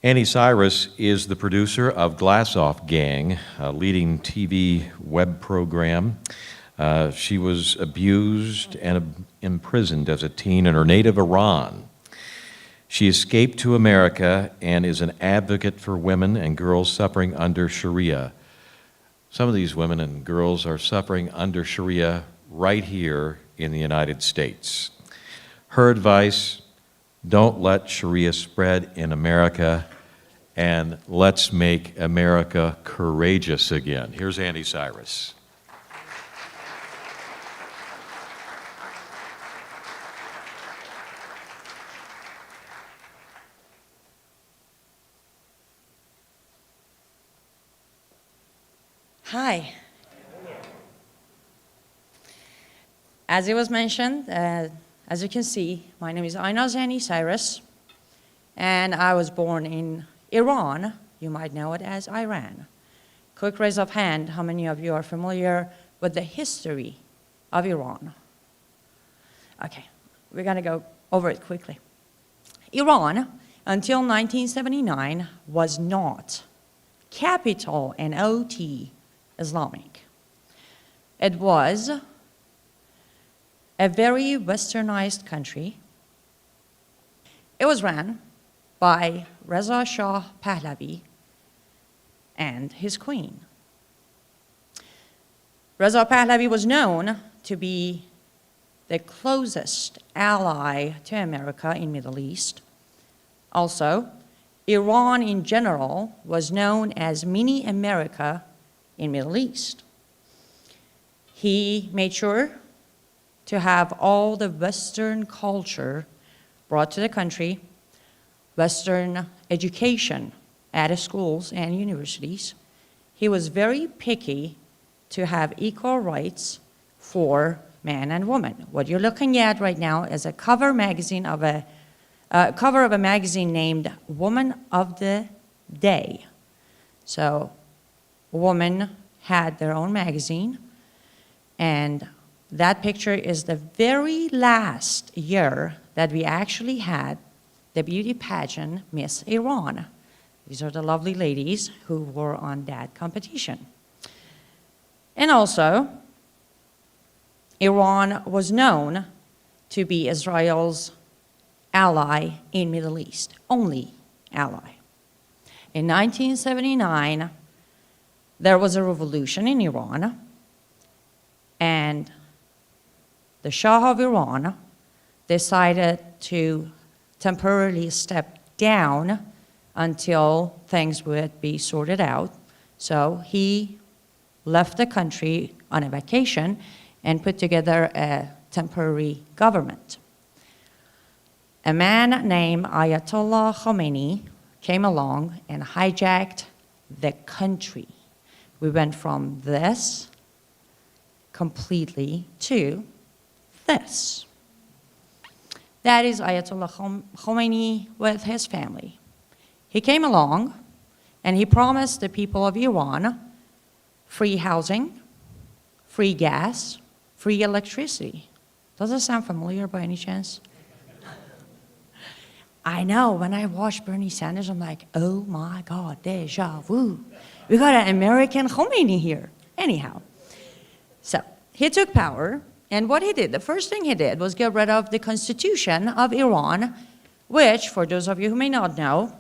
Annie Cyrus is the producer of Glass Off Gang, a leading TV web program. She was abused and imprisoned as a teen in her native Iran. She escaped to America and is an advocate for women and girls suffering under Sharia. Some of these women and girls are suffering under Sharia right here in the United States. Her advice: don't let Sharia spread in America, and let's make America courageous again. Here's Annie Cyrus. Hi. As it was mentioned, as you can see, my name is Aynaz Annie Cyrus, and I was born in Iran. You might know it as Iran. Quick raise of hand, how many of you are familiar with the history of Iran? Okay, we're gonna go over it quickly. Iran, until 1979, was not capital N-O-T Islamic. It was a very westernized country. It was ran by Reza Shah Pahlavi and his queen. Reza Pahlavi was known to be the closest ally to America in Middle East. Also, Iran in general was known as mini America in Middle East. He made sure to have all the Western culture brought to the country, Western education at schools and universities. He was very picky to have equal rights for man and woman. What you're looking at right now is a cover magazine of a magazine named Woman of the Day. So women had their own magazine, and that picture is the very last year that we actually had the beauty pageant Miss Iran. These are the lovely ladies who were on that competition. And also, Iran was known to be Israel's ally in Middle East, only ally. In 1979, there was a revolution in Iran, and the Shah of Iran decided to temporarily step down until things would be sorted out. So he left the country on a vacation and put together a temporary government. A man named Ayatollah Khomeini came along and hijacked the country. We went from this completely to this. That is Ayatollah Khomeini with his family. He came along and he promised the people of Iran free housing, free gas, free electricity. Does that sound familiar by any chance? I know, when I watch Bernie Sanders, I'm like, oh my God, deja vu. We got an American Khomeini here. Anyhow, so he took power, and what he did, the first thing he did was get rid of the Constitution of Iran, which, for those of you who may not know,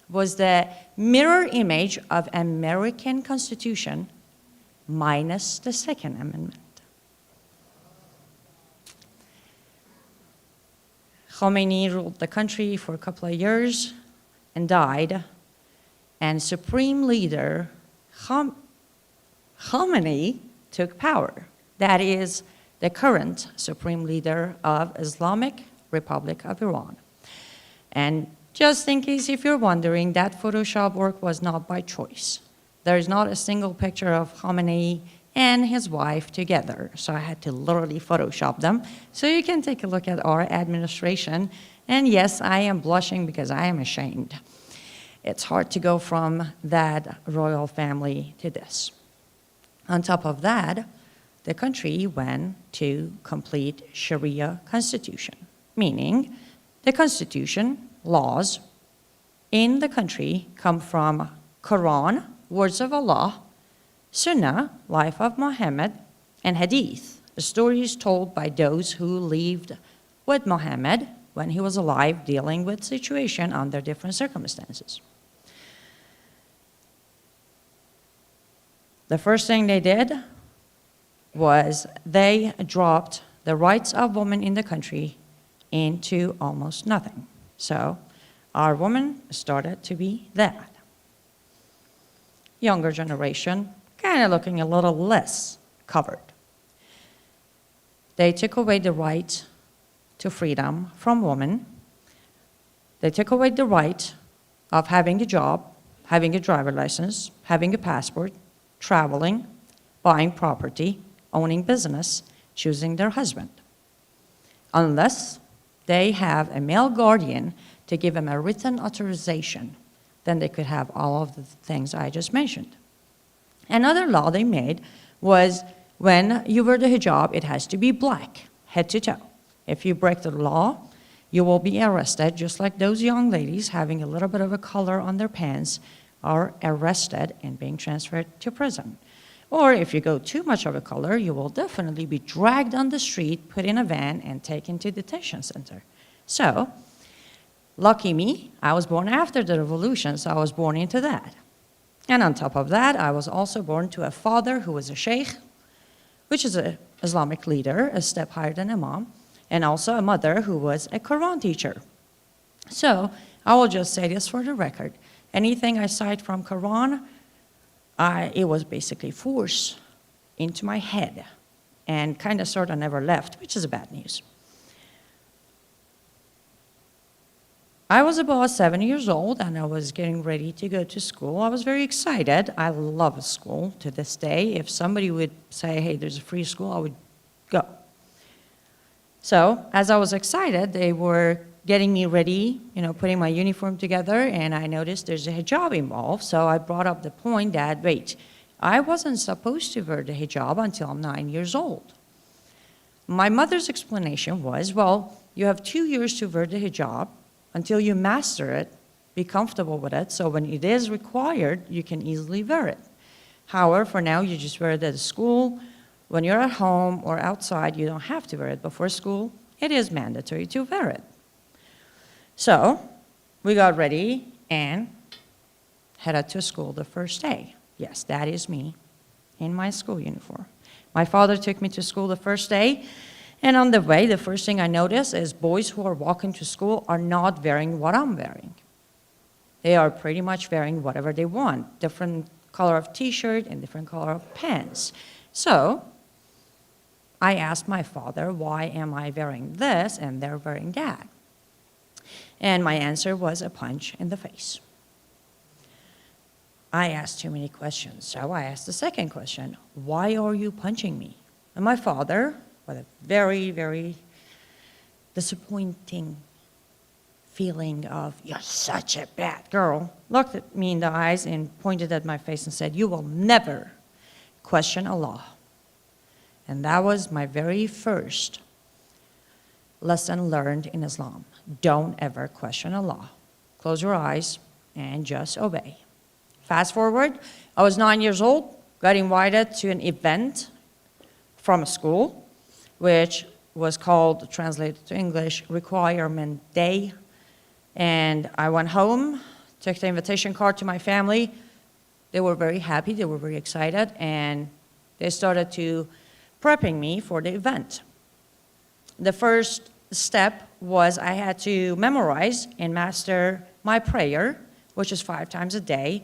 was the mirror image of American Constitution minus the Second Amendment. Khomeini ruled the country for a couple of years and died, and Supreme Leader Khomeini took power. That is the current Supreme Leader of Islamic Republic of Iran. And just in case if you're wondering, that Photoshop work was not by choice. There is not a single picture of Khomeini and his wife together. So I had to literally Photoshop them. So you can take a look at our administration. And yes, I am blushing because I am ashamed. It's hard to go from that royal family to this. On top of that, the country went to complete Sharia constitution, meaning the constitution, laws, in the country come from Quran, words of Allah, Sunnah, life of Muhammad, and Hadith, the stories told by those who lived with Muhammad when he was alive, dealing with situation under different circumstances. The first thing they did was they dropped the rights of women in the country into almost nothing. So our women started to be that. Younger generation, kind of looking a little less covered. They took away the right to freedom from women. They took away the right of having a job, having a driver license, having a passport, traveling, buying property, owning business, choosing their husband. Unless they have a male guardian to give them a written authorization, then they could have all of the things I just mentioned. Another law they made was when you wear the hijab, it has to be black, head to toe. If you break the law, you will be arrested, just like those young ladies having a little bit of a color on their pants are arrested and being transferred to prison. Or if you go too much of a color, you will definitely be dragged on the street, put in a van, and taken to detention center. So, lucky me, I was born after the revolution, so I was born into that. And on top of that, I was also born to a father who was a sheikh, which is an Islamic leader, a step higher than imam, and also a mother who was a Quran teacher. So, I will just say this for the record. Anything I cite from Quran, it was basically forced into my head and kind of sort of never left, which is bad news. I was about 7 years old and I was getting ready to go to school. I was very excited. I love school to this day. If somebody would say, hey, there's a free school, I would go. So as I was excited, they were getting me ready, putting my uniform together, and I noticed there's a hijab involved. So I brought up the point that, wait, I wasn't supposed to wear the hijab until I'm 9 years old. My mother's explanation was, well, you have 2 years to wear the hijab until you master it, be comfortable with it, so when it is required, you can easily wear it. However, for now, you just wear it at school. When you're at home or outside, you don't have to wear it, but for school, it is mandatory to wear it. So we got ready and headed to school the first day. Yes, that is me in my school uniform. My father took me to school the first day, and on the way, the first thing I noticed is boys who are walking to school are not wearing what I'm wearing. They are pretty much wearing whatever they want, different color of t-shirt and different color of pants. So I asked my father, why am I wearing this and they're wearing that? And my answer was a punch in the face. I asked too many questions, so I asked the second question, why are you punching me? And my father, with a very, very disappointing feeling of, you're such a bad girl, looked at me in the eyes and pointed at my face and said, you will never question Allah. And that was my very first lesson learned in Islam. Don't ever question Allah. Close your eyes and just obey. Fast forward, I was 9 years old, got invited to an event from a school, which was called, translated to English, Requirement Day. And I went home, took the invitation card to my family. They were very happy, they were very excited, and they started to prepping me for the event. The first step was I had to memorize and master my prayer, which is 5 times a day.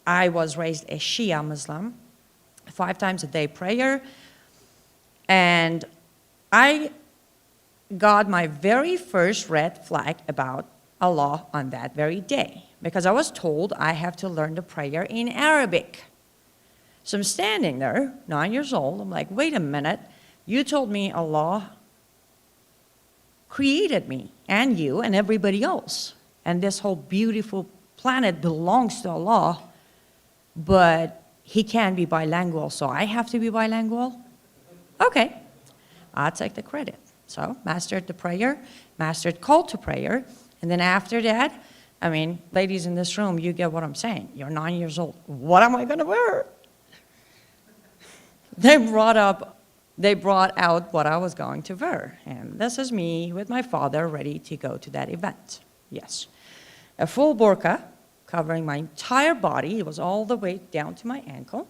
I was raised a Shia Muslim, 5 times a day prayer. And I got my very first red flag about Allah on that very day, because I was told I have to learn the prayer in Arabic. So I'm standing there, 9 years old, I'm like, wait a minute, you told me Allah created me and you and everybody else, and this whole beautiful planet belongs to Allah, but He can't be bilingual, so I have to be bilingual? Okay, I'll take the credit. So mastered the prayer, mastered call to prayer, and then after that, I mean, ladies in this room, you get what I'm saying. You're 9 years old. What am I going to wear? They brought out what I was going to wear. And this is me with my father ready to go to that event. Yes. A full burqa covering my entire body. It was all the way down to my ankle.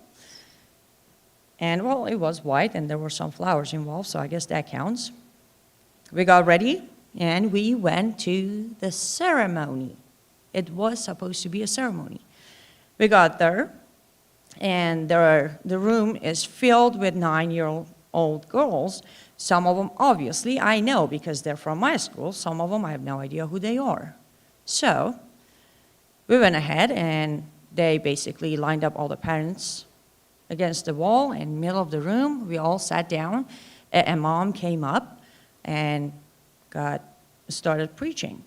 And, well, it was white, and there were some flowers involved, so I guess that counts. We got ready, and we went to the ceremony. It was supposed to be a ceremony. We got there, and the room is filled with 9-year-old girls. Some of them, obviously, I know because they're from my school. Some of them, I have no idea who they are. So we went ahead, and they basically lined up all the parents against the wall in the middle of the room. We all sat down. A mom came up and started preaching,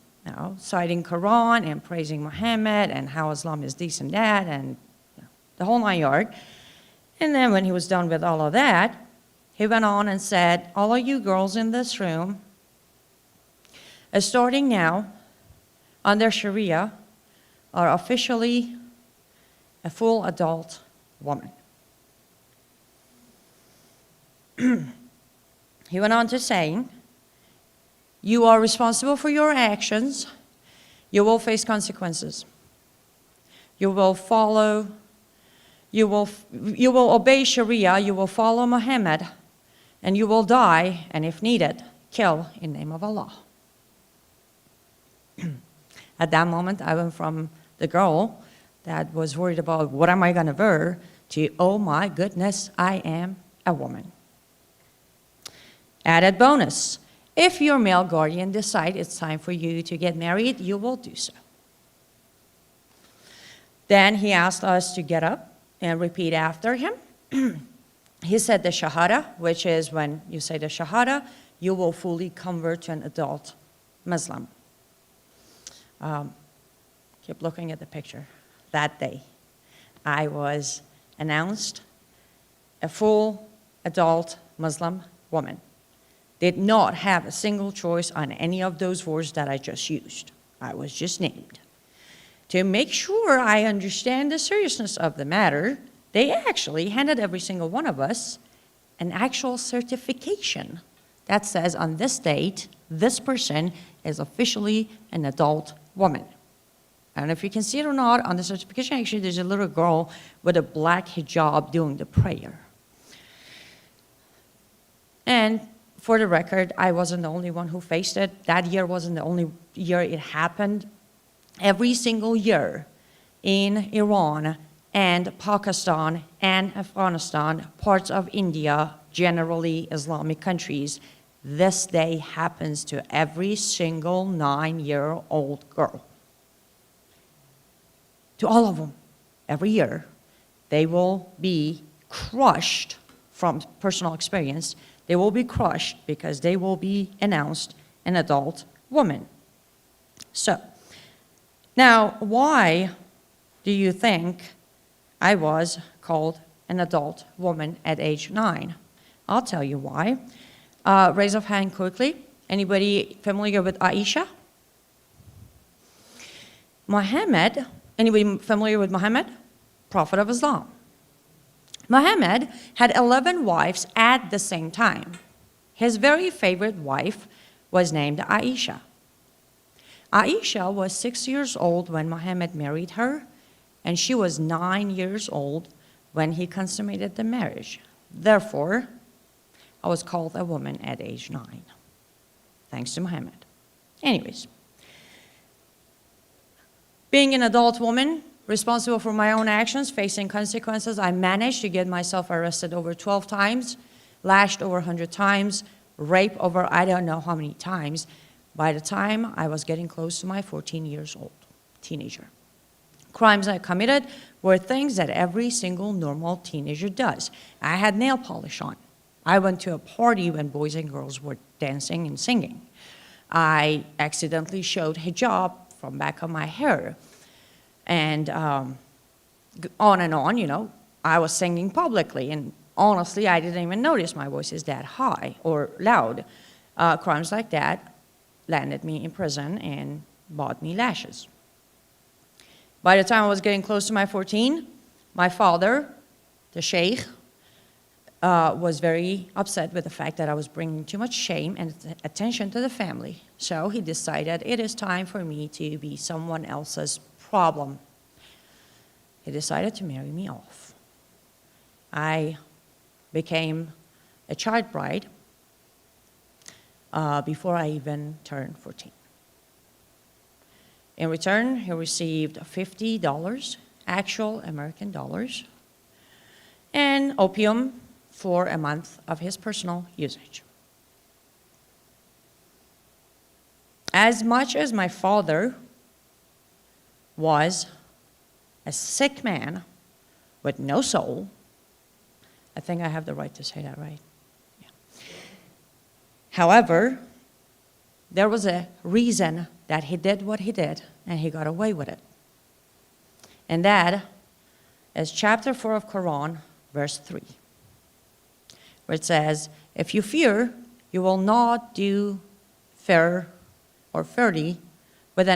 citing Quran and praising Muhammad and how Islam is this and that and the whole 9 yards. And then when he was done with all of that, he went on and said, all of you girls in this room, starting now, under Sharia, are officially a full adult woman. He went on to say, you are responsible for your actions. You will face consequences. You will obey Sharia, you will follow Muhammad, and you will die, and if needed, kill in the name of Allah. At that moment, I went from the girl that was worried about what am I going to wear to, oh my goodness, I am a woman. Added bonus, if your male guardian decides it's time for you to get married, you will do so. Then he asked us to get up and repeat after him. He said the Shahada, which is when you say the Shahada, you will fully convert to an adult Muslim. Keep looking at the picture. That day, I was announced a full adult Muslim woman. Did not have a single choice on any of those words that I just used. I was just named. To make sure I understand the seriousness of the matter, they actually handed every single one of us an actual certification that says on this date, this person is officially an adult woman. I don't know if you can see it or not, on the certification actually there's a little girl with a black hijab doing the prayer. And for the record, I wasn't the only one who faced it. That year wasn't the only year it happened. Every single year in Iran and Pakistan and Afghanistan, parts of India, generally Islamic countries, this day happens to every single 9-year-old girl. To all of them, every year, they will be crushed from personal experience. They will be crushed because they will be announced an adult woman. So, now why do you think I was called an adult woman at age 9? I'll tell you why. Raise of hand quickly. Anybody familiar with Aisha? Muhammad, anybody familiar with Muhammad? Prophet of Islam. Muhammad had 11 wives at the same time. His very favorite wife was named Aisha. Aisha was 6 years old when Muhammad married her, and she was 9 years old when he consummated the marriage. Therefore, I was called a woman at age 9, thanks to Muhammad. Anyways, being an adult woman, responsible for my own actions, facing consequences, I managed to get myself arrested over 12 times, lashed over 100 times, raped over I don't know how many times, by the time I was getting close to my 14 years old teenager. Crimes I committed were things that every single normal teenager does. I had nail polish on. I went to a party when boys and girls were dancing and singing. I accidentally showed hijab from back of my hair. And on and on, you know, I was singing publicly, and honestly, I didn't even notice my voice is that high or loud. Crimes like that landed me in prison and bought me lashes. By the time I was getting close to my 14, my father, the sheikh, was very upset with the fact that I was bringing too much shame and attention to the family. So he decided it is time for me to be someone else's problem. He decided to marry me off. I became a child bride before I even turned 14. In return, he received $50, actual American dollars, and opium for a month of his personal usage. As much as my father was a sick man with no soul, I think I have the right to say that, right? Yeah. However, there was a reason that he did what he did, and he got away with it. And that is chapter 4 of Quran, verse 3, where it says, if you fear, you will not do fair or fairly with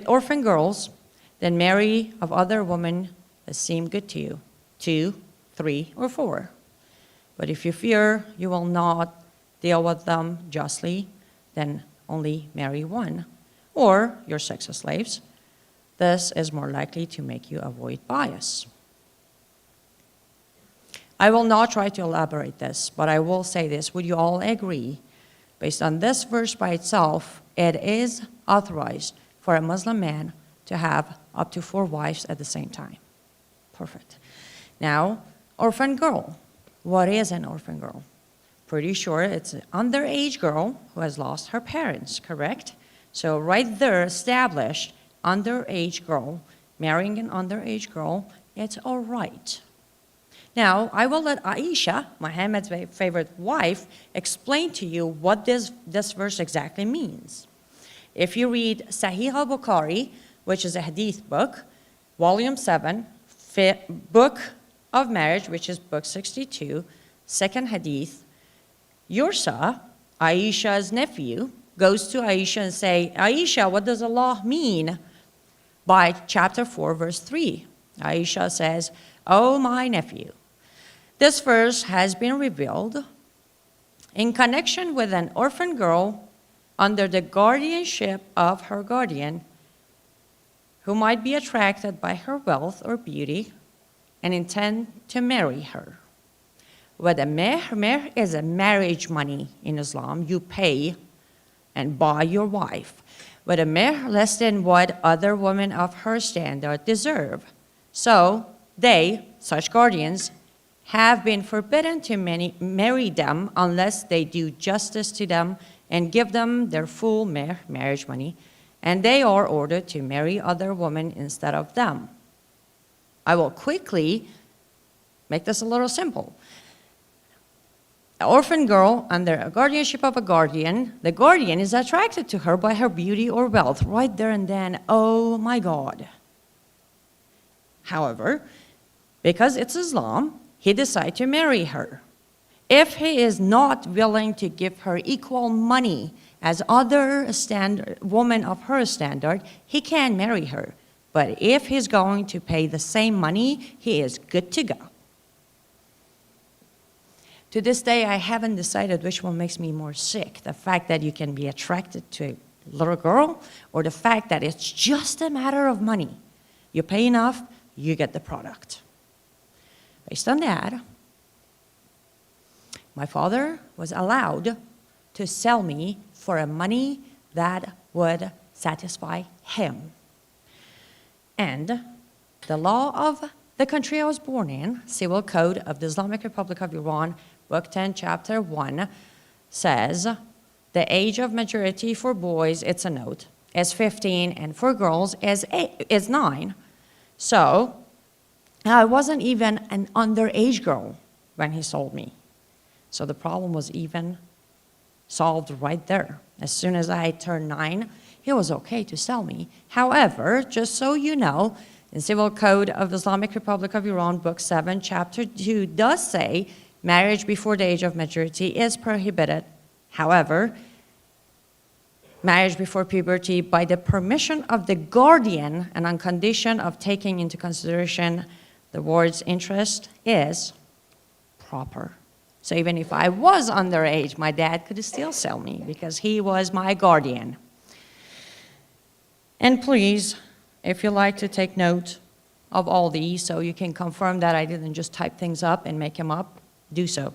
orphan girls, then marry of other women that seem good to you, 2, 3, or 4. But if you fear you will not deal with them justly, then only marry 1, or your sex slaves. This is more likely to make you avoid bias. I will not try to elaborate this, but I will say this. Would you all agree, based on this verse by itself, it is authorized for a Muslim man to have up to 4 wives at the same time? Perfect. Now, orphan girl. What is an orphan girl? Pretty sure it's an underage girl who has lost her parents, correct? So right there, established, underage girl, marrying an underage girl, it's all right. Now, I will let Aisha, Muhammad's favorite wife, explain to you what this verse exactly means. If you read Sahih al-Bukhari, which is a hadith book, volume 7, book of marriage, which is book 62, second hadith, Yursa, Aisha's nephew, goes to Aisha and say, Aisha, what does Allah mean by chapter 4, verse 3? Aisha says, oh, my nephew, this verse has been revealed in connection with an orphan girl under the guardianship of her guardian who might be attracted by her wealth or beauty and intend to marry her. With a mehr is a marriage money in Islam. You pay and buy your wife. With a mehr less than what other women of her standard deserve. So they, such guardians, have been forbidden to marry them unless they do justice to them and give them their full marriage money, and they are ordered to marry other women instead of them. I will quickly make this a little simple. An orphan girl under a guardianship of a guardian, the guardian is attracted to her by her beauty or wealth. Right there and then, oh my God. However, because it's Islam, he decides to marry her. If he is not willing to give her equal money as other women of her standard, he can marry her. But if he's going to pay the same money, he is good to go. To this day, I haven't decided which one makes me more sick. The fact that you can be attracted to a little girl, or the fact that it's just a matter of money. You pay enough, you get the product. Based on that, my father was allowed to sell me for a money that would satisfy him. And the law of the country I was born in, Civil Code of the Islamic Republic of Iran, Book 10, Chapter 1, says the age of majority for boys, it's a note, is 15, and for girls is 9. So I wasn't even an underage girl when he sold me. So the problem was even solved right there. As soon as I turned 9, it was okay to sell me. However, just so you know, in Civil Code of the Islamic Republic of Iran, Book 7, Chapter 2 does say marriage before the age of majority is prohibited. However, marriage before puberty by the permission of the guardian and on condition of taking into consideration the ward's interest is proper. So even if I was underage, my dad could still sell me because he was my guardian. And please, if you like to take note of all these so you can confirm that I didn't just type things up and make them up, do so.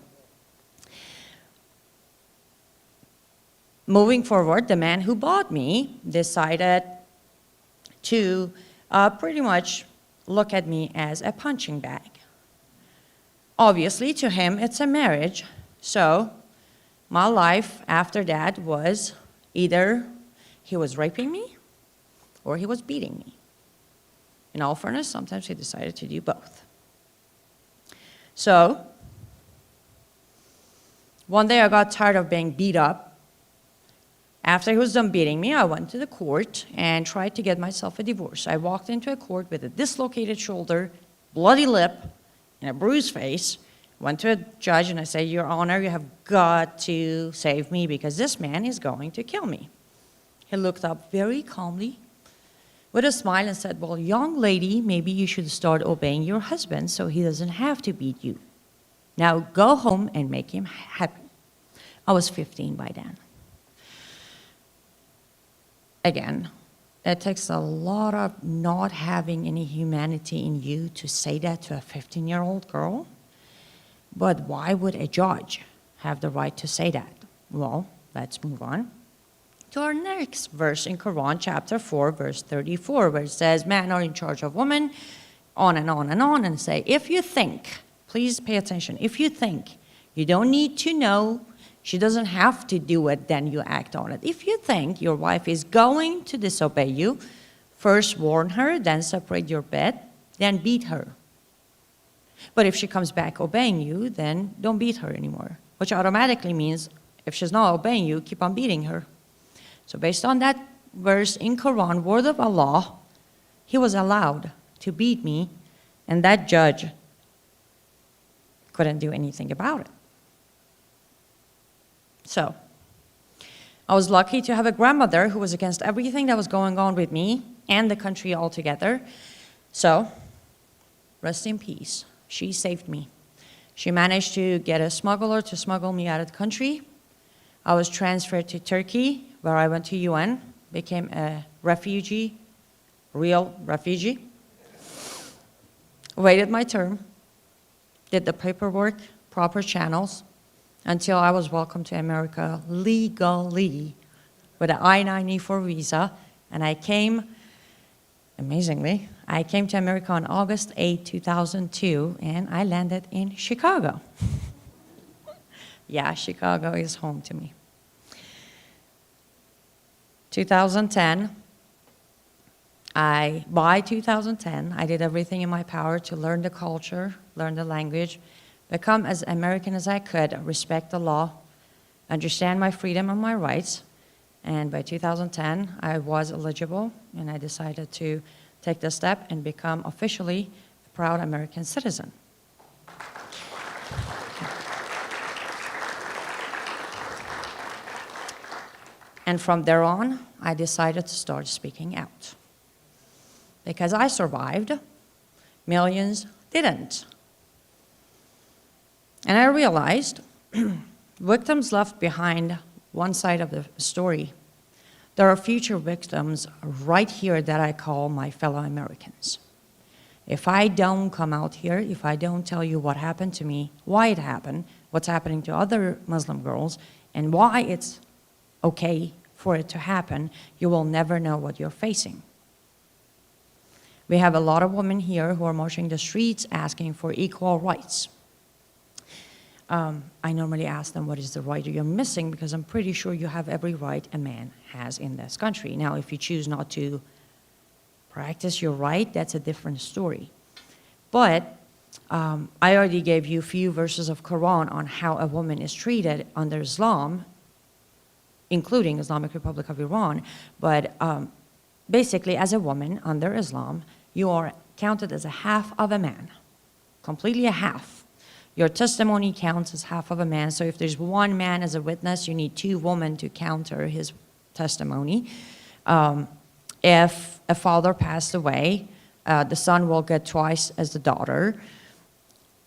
Moving forward, the man who bought me decided to pretty much look at me as a punching bag. Obviously, to him, it's a marriage. So my life after that was either he was raping me or he was beating me. In all fairness, sometimes he decided to do both. So one day I got tired of being beat up. After he was done beating me, I went to the court and tried to get myself a divorce. I walked into a court with a dislocated shoulder, bloody lip, and a bruised face. Went to a judge and I said, Your Honor, you have got to save me because this man is going to kill me. He looked up very calmly with a smile and said, Well, young lady, maybe you should start obeying your husband so he doesn't have to beat you. Now go home and make him happy. I was 15 by then. Again, it takes a lot of not having any humanity in you to say that to a 15-year-old girl. But why would a judge have the right to say that? Well, let's move on to our next verse in Quran, chapter 4, verse 34, where it says, men are in charge of women, on and on and on, and say, if you think, please pay attention, if you think you don't need to know, she doesn't have to do it, then you act on it. If you think your wife is going to disobey you, first warn her, then separate your bed, then beat her. But if she comes back obeying you, then don't beat her anymore, which automatically means if she's not obeying you, keep on beating her. So based on that verse in Quran, word of Allah, he was allowed to beat me, and that judge couldn't do anything about it. So I was lucky to have a grandmother who was against everything that was going on with me and the country altogether. So rest in peace. She saved me. She managed to get a smuggler to smuggle me out of the country. I was transferred to Turkey, where I went to UN, became a refugee, real refugee. Waited my term, did the paperwork, proper channels, until I was welcomed to America legally with an I-94 visa. And I came, amazingly, I came to America on August 8, 2002, and I landed in Chicago. Yeah, Chicago is home to me. 2010, by 2010, I did everything in my power to learn the culture, learn the language, become as American as I could, respect the law, understand my freedom and my rights. And by 2010, I was eligible, and I decided to take the step and become officially a proud American citizen. And from there on, I decided to start speaking out. Because I survived, millions didn't. And I realized victims left behind one side of the story. There are future victims right here that I call my fellow Americans. If I don't come out here, if I don't tell you what happened to me, why it happened, what's happening to other Muslim girls, and why it's okay for it to happen, you will never know what you're facing. We have a lot of women here who are marching the streets asking for equal rights. I normally ask them, what is the right you're missing? Because I'm pretty sure you have every right a man has in this country. Now, if you choose not to practice your right, that's a different story. But I already gave you a few verses of Quran on how a woman is treated under Islam, including Islamic Republic of Iran. But basically, as a woman under Islam, you are counted as a half of a man, completely a half. Your testimony counts as half of a man. So if there's one man as a witness, you need two women to counter his testimony. If a father passed away, the son will get twice as the daughter.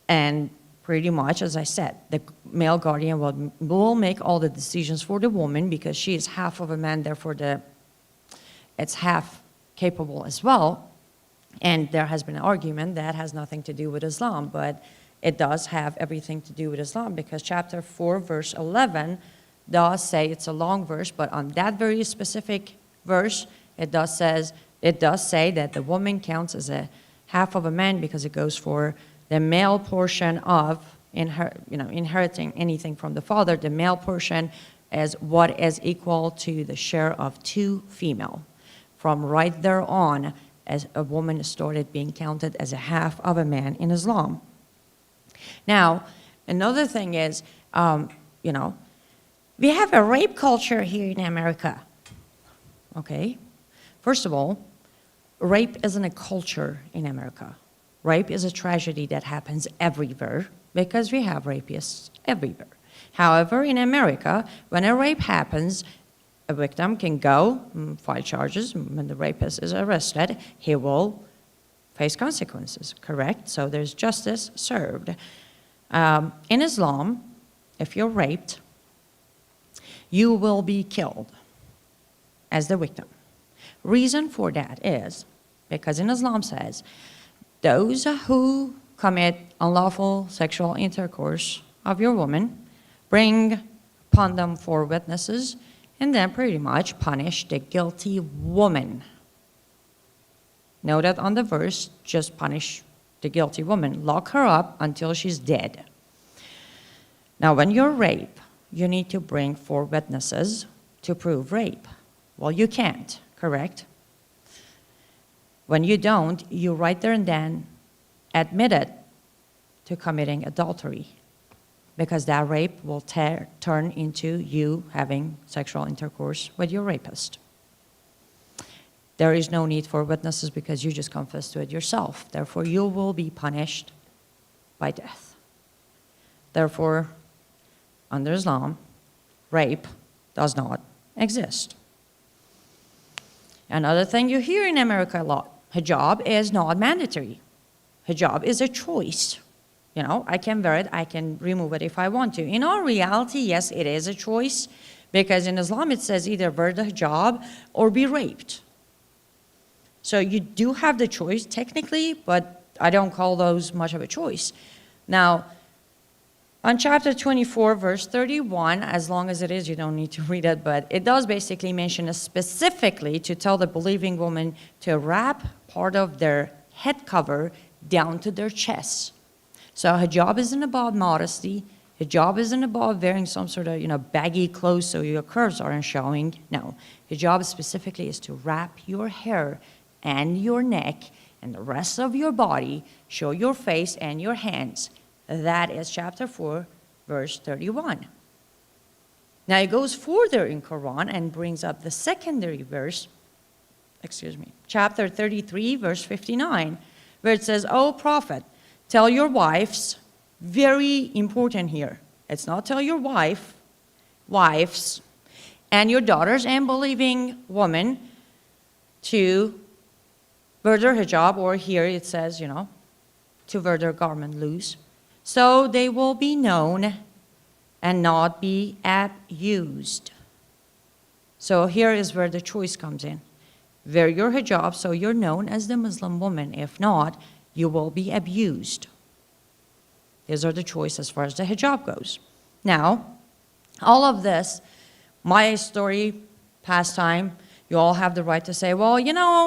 And pretty much, as I said, the male guardian will make all the decisions for the woman because she is half of a man, therefore it's half capable as well. And there has been an argument that has nothing to do with Islam, but it does have everything to do with Islam because chapter 4, verse 11 does say, it's a long verse, but on that very specific verse, it does say that the woman counts as a half of a man because it goes for the male portion of inheriting anything from the father, the male portion as what is equal to the share of 2 female. From right there on, as a woman started being counted as a half of a man in Islam. Now, another thing is, we have a rape culture here in America, okay? First of all, rape isn't a culture in America. Rape is a tragedy that happens everywhere because we have rapists everywhere. However, in America, when a rape happens, a victim can go, file charges. When the rapist is arrested, he will face consequences, correct? So there's justice served. In Islam, if you're raped, you will be killed as the victim. Reason for that is because in Islam says, those who commit unlawful sexual intercourse of your woman, bring upon them 4 witnesses, and then pretty much punish the guilty woman. Note that on the verse, just punish the guilty woman. Lock her up until she's dead. Now, when you're raped, you need to bring 4 witnesses to prove rape. Well, you can't, correct? When you don't, you right there and then admit it to committing adultery, because that rape will turn into you having sexual intercourse with your rapist. There is no need for witnesses because you just confess to it yourself. Therefore, you will be punished by death. Therefore, under Islam, rape does not exist. Another thing you hear in America a lot, hijab is not mandatory. Hijab is a choice. I can wear it, I can remove it if I want to. In our reality, yes, it is a choice, because in Islam it says either wear the hijab or be raped. So you do have the choice technically, but I don't call those much of a choice. Now, on chapter 24, verse 31, as long as it is, you don't need to read it, but it does basically mention specifically to tell the believing woman to wrap part of their head cover down to their chest. So hijab isn't about modesty. Hijab isn't about wearing some sort of, baggy clothes so your curves aren't showing. No, hijab specifically is to wrap your hair and your neck and the rest of your body, show your face and your hands. That is chapter 4, verse 31. Now it goes further in Quran and brings up the secondary verse, chapter 33, verse 59, where it says, "O Prophet, tell your wives," very important here. It's not tell your wives, and your daughters and believing women to wear their hijab, or here it says, to wear their garment loose, so they will be known and not be abused. So here is where the choice comes in. Wear your hijab so you're known as the Muslim woman. If not, you will be abused. These are the choices as far as the hijab goes. Now, all of this, my story, pastime, you all have the right to say, well,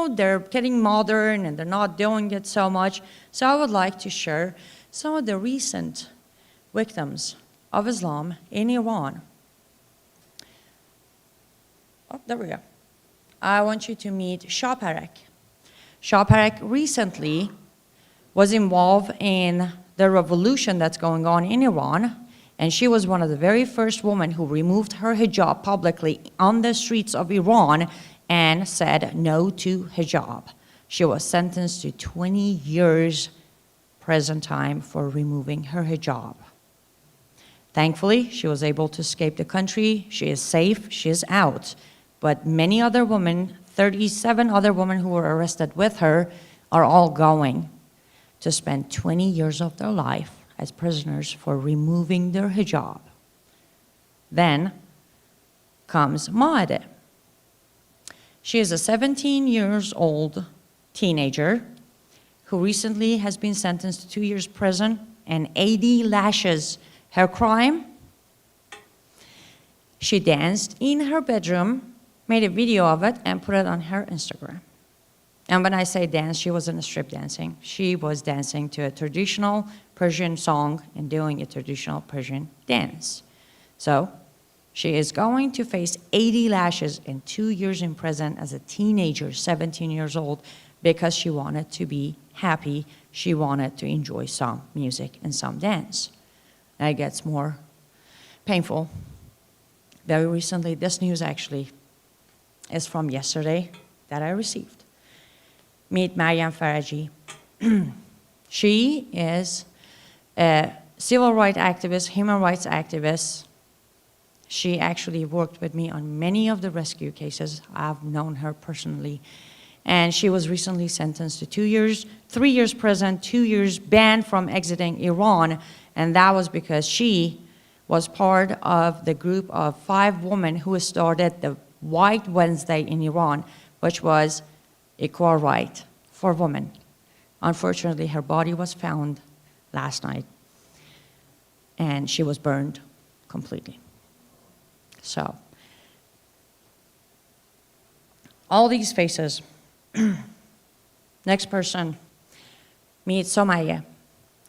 they're getting modern and they're not doing it so much. So I would like to share some of the recent victims of Islam in Iran. Oh, there we go. I want you to meet Shaparek. Shaparek recently was involved in the revolution that's going on in Iran, and she was one of the very first women who removed her hijab publicly on the streets of Iran and said no to hijab. She was sentenced to 20 years prison time for removing her hijab. Thankfully, she was able to escape the country. She is safe, she is out. But many other women, 37 other women who were arrested with her, are all going to spend 20 years of their life as prisoners for removing their hijab. Then comes Maade. She is a 17 years old teenager who recently has been sentenced to 2 years prison and 80 lashes. Her crime? She danced in her bedroom, made a video of it, and put it on her Instagram. And when I say dance, she wasn't strip dancing. She was dancing to a traditional Persian song and doing a traditional Persian dance. So she is going to face 80 lashes and 2 years in prison as a teenager, 17 years old, because she wanted to be happy. She wanted to enjoy some music and some dance. And it gets more painful. Very recently, this news actually is from yesterday that I received. Meet Maryam Faraji. She is a civil rights activist, human rights activist. She actually worked with me on many of the rescue cases. I've known her personally. And she was recently sentenced to 2 years, 3 years prison, 2 years banned from exiting Iran. And that was because she was part of the group of 5 women who started the White Wednesday in Iran, which was equal right for women. Unfortunately, her body was found last night, and she was burned completely. So, all these faces. Next person, meet Somaya,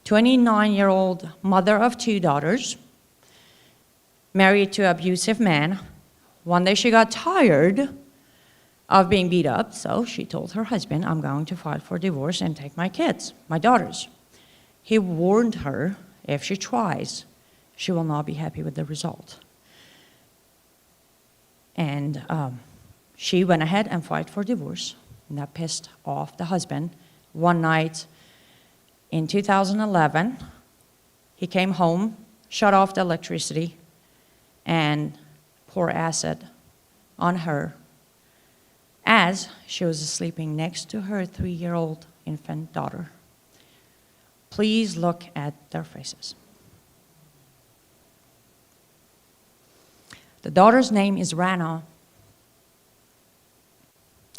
29-year-old mother of 2 daughters, married to an abusive man. One day she got tired of being beat up, so she told her husband, I'm going to file for divorce and take my kids, my daughters. He warned her, if she tries, she will not be happy with the result. And she went ahead and filed for divorce, and that pissed off the husband. One night in 2011, he came home, shut off the electricity, and poured acid on her as she was sleeping next to her 3-year-old infant daughter. Please look at their faces. The daughter's name is Rana.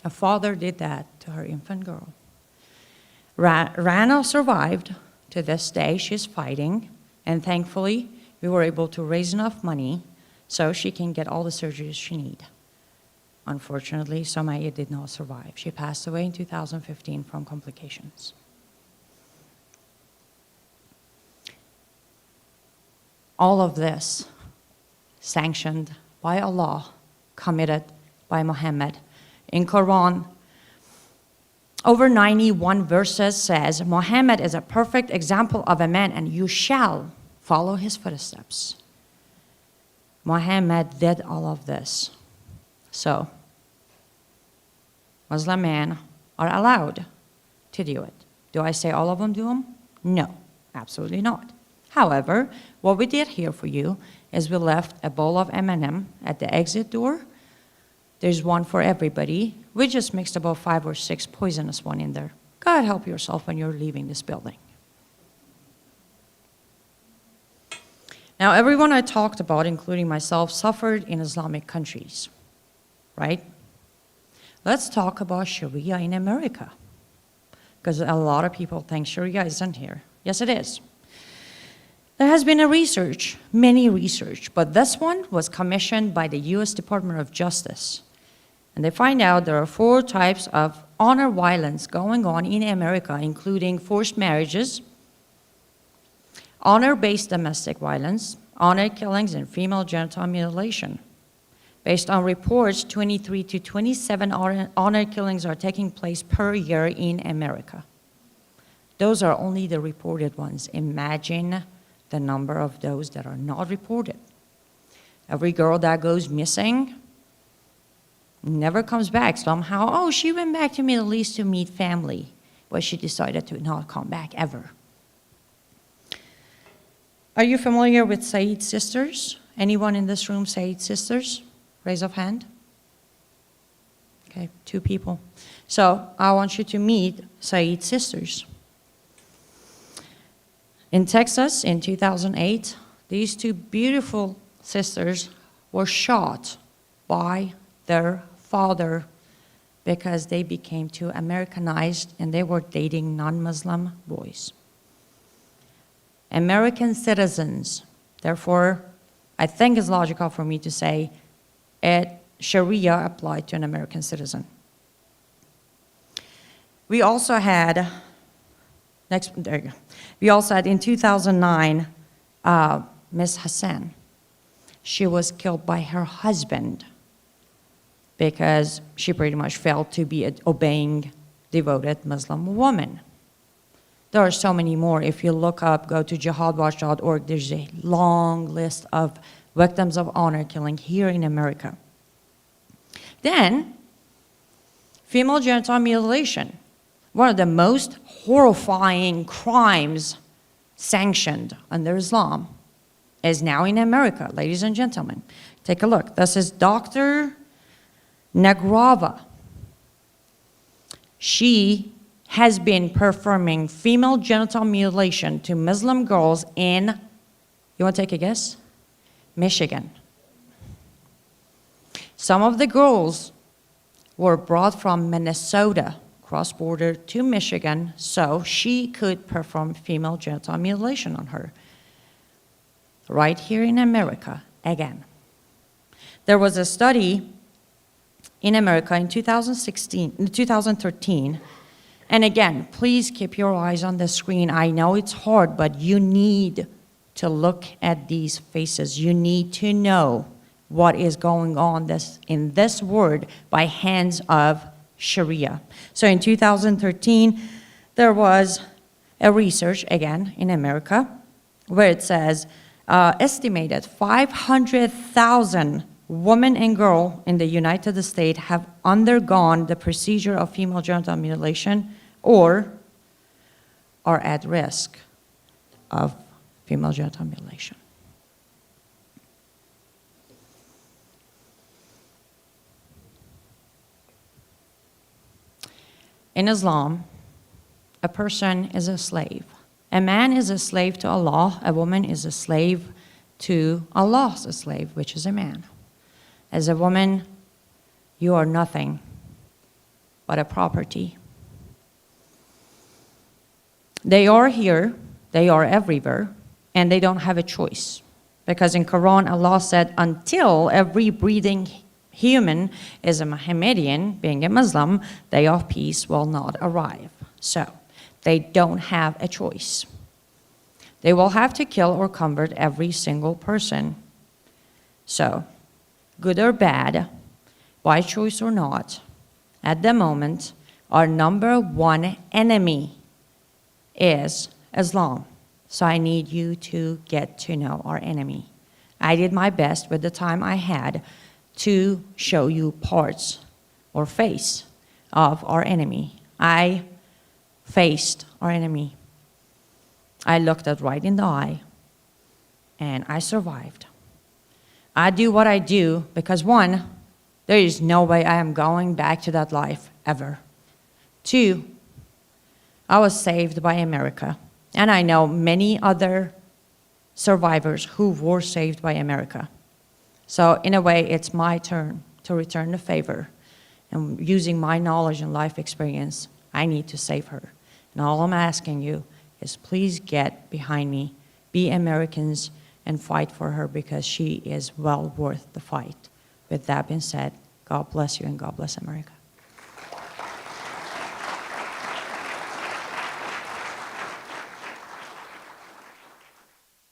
A father did that to her infant girl. Rana survived to this day. She's fighting, and thankfully we were able to raise enough money so she can get all the surgeries she needs. Unfortunately, Somaya did not survive. She passed away in 2015 from complications. All of this sanctioned by Allah, committed by Muhammad. In Quran, over 91 verses says, Muhammad is a perfect example of a man, and you shall follow his footsteps. Muhammad did all of this. So, Muslim men are allowed to do it. Do I say all of them do them? No, absolutely not. However, what we did here for you is we left a bowl of M&M at the exit door. There's one for everybody. We just mixed about 5 or 6 poisonous ones in there. Go ahead, help yourself when you're leaving this building. Now, everyone I talked about, including myself, suffered in Islamic countries, right? Let's talk about Sharia in America, because a lot of people think Sharia isn't here. Yes, it is. There has been a research, many research, but this one was commissioned by the US Department of Justice. And they find out there are 4 types of honor violence going on in America, including forced marriages, honor-based domestic violence, honor killings, and female genital mutilation. Based on reports, 23 to 27 honor killings are taking place per year in America. Those are only the reported ones. Imagine the number of those that are not reported. Every girl that goes missing never comes back somehow. Oh, she went back to Middle East to meet family. But she decided to not come back ever. Are you familiar with Said sisters? Anyone in this room Said sisters? Raise of hand. Okay, 2 people. So I want you to meet Saeed's sisters. In Texas in 2008, these 2 beautiful sisters were shot by their father because they became too Americanized and they were dating non-Muslim boys. American citizens, therefore, I think it's logical for me to say Sharia applied to an American citizen. We also had, there you go. We also had in 2009, Miss Hassan. She was killed by her husband because she pretty much failed to be an obeying, devoted Muslim woman. There are so many more. If you look up, go to jihadwatch.org, there's a long list of victims of honor killing here in America. Then, female genital mutilation, one of the most horrifying crimes sanctioned under Islam, is now in America, ladies and gentlemen. Take a look. This is Dr. Nagrava. She has been performing female genital mutilation to Muslim girls in, you want to take a guess? Michigan. Some of the girls were brought from Minnesota, cross-border to Michigan, so she could perform female genital mutilation on her. Right here in America, again. There was a study in America in 2013, and again, please keep your eyes on the screen. I know it's hard, but you need to look at these faces. You need to know what is going on in this world by hands of Sharia. So in 2013, there was a research, again, in America, where it says, estimated 500,000 women and girls in the United States have undergone the procedure of female genital mutilation or are at risk of female genital mutilation. In Islam, a person is a slave. A man is a slave to Allah, a woman is a slave to Allah's slave, which is a man. As a woman, you are nothing but a property. They are here, they are everywhere, and they don't have a choice. Because in Quran, Allah said, until every breathing human is a Mohammedan, being a Muslim, day of peace will not arrive. So, they don't have a choice. They will have to kill or convert every single person. So, good or bad, by choice or not, at the moment, our number one enemy is Islam. So I need you to get to know our enemy. I did my best with the time I had to show you parts or face of our enemy. I faced our enemy. I looked it right in the eye, and I survived. I do what I do because 1, there is no way I am going back to that life ever. 2, I was saved by America, and I know many other survivors who were saved by America. So in a way, it's my turn to return the favor. And using my knowledge and life experience, I need to save her. And all I'm asking you is please get behind me, be Americans, and fight for her because she is well worth the fight. With that being said, God bless you and God bless America.